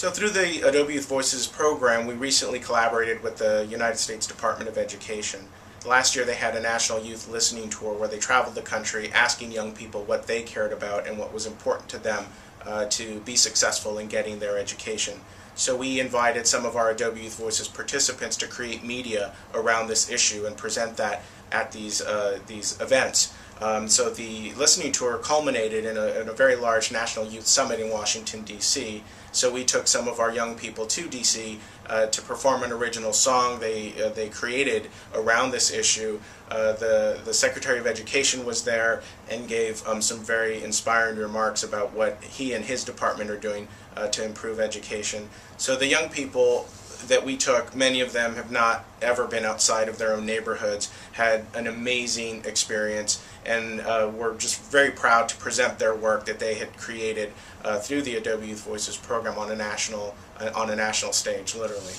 So through the Adobe Youth Voices program, we recently collaborated with the United States Department of Education. Last year they had a national youth listening tour where they traveled the country asking young people what they cared about and what was important to them to be successful in getting their education. So we invited some of our Adobe Youth Voices participants to create media around this issue and present that at these events. So the listening tour culminated in a very large National Youth Summit in Washington, D.C. So we took some of our young people to D.C. To perform an original song they created around this issue. The Secretary of Education was there and gave some very inspiring remarks about what he and his department are doing to improve education. So the young people that we took, many of them have not ever been outside of their own neighborhoods, had an amazing experience, and we're just very proud to present their work that they had created through the Adobe Youth Voices program on a national stage, literally.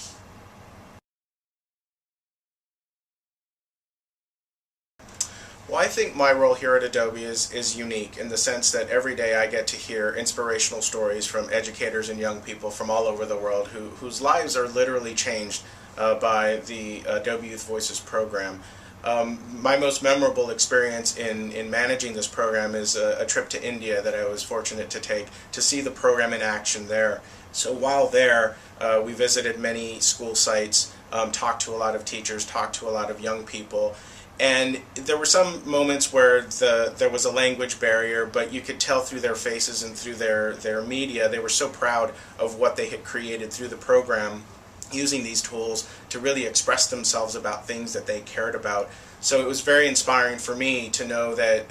Well, I think my role here at Adobe is unique in the sense that every day I get to hear inspirational stories from educators and young people from all over the world whose lives are literally changed by the Adobe Youth Voices program. My most memorable experience in managing this program is a trip to India that I was fortunate to take to see the program in action there. So while there, we visited many school sites, talked to a lot of teachers, talked to a lot of young people. And there were some moments where there was a language barrier, but you could tell through their faces and through their media, they were so proud of what they had created through the program, using these tools to really express themselves about things that they cared about. So it was very inspiring for me to know that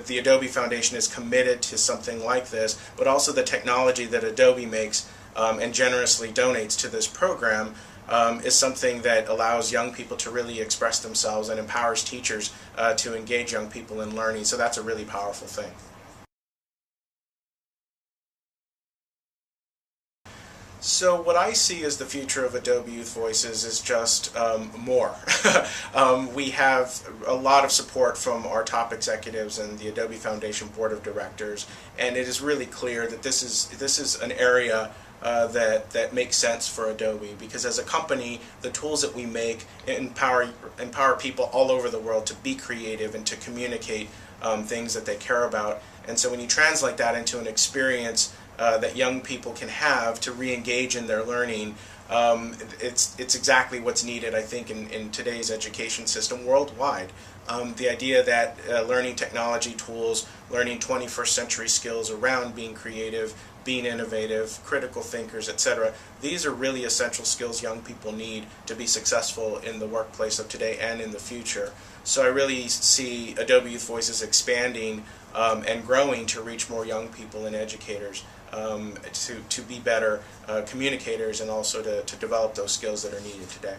the Adobe Foundation is committed to something like this, but also the technology that Adobe makes and generously donates to this program is something that allows young people to really express themselves and empowers teachers to engage young people in learning. So that's a really powerful thing. So what I see as the future of Adobe Youth Voices is just more. We have a lot of support from our top executives and the Adobe Foundation Board of Directors, and it is really clear that this is an area that makes sense for Adobe, because as a company, the tools that we make empower people all over the world to be creative and to communicate things that they care about. And so when you translate that into an experience that young people can have to re-engage in their learning, it's exactly what's needed, I think, in today's education system worldwide. The idea that learning technology tools, learning 21st century skills around being creative, being innovative, critical thinkers, etc. These are really essential skills young people need to be successful in the workplace of today and in the future. So I really see Adobe Youth Voices expanding and growing to reach more young people and educators to be better communicators and also to develop those skills that are needed today.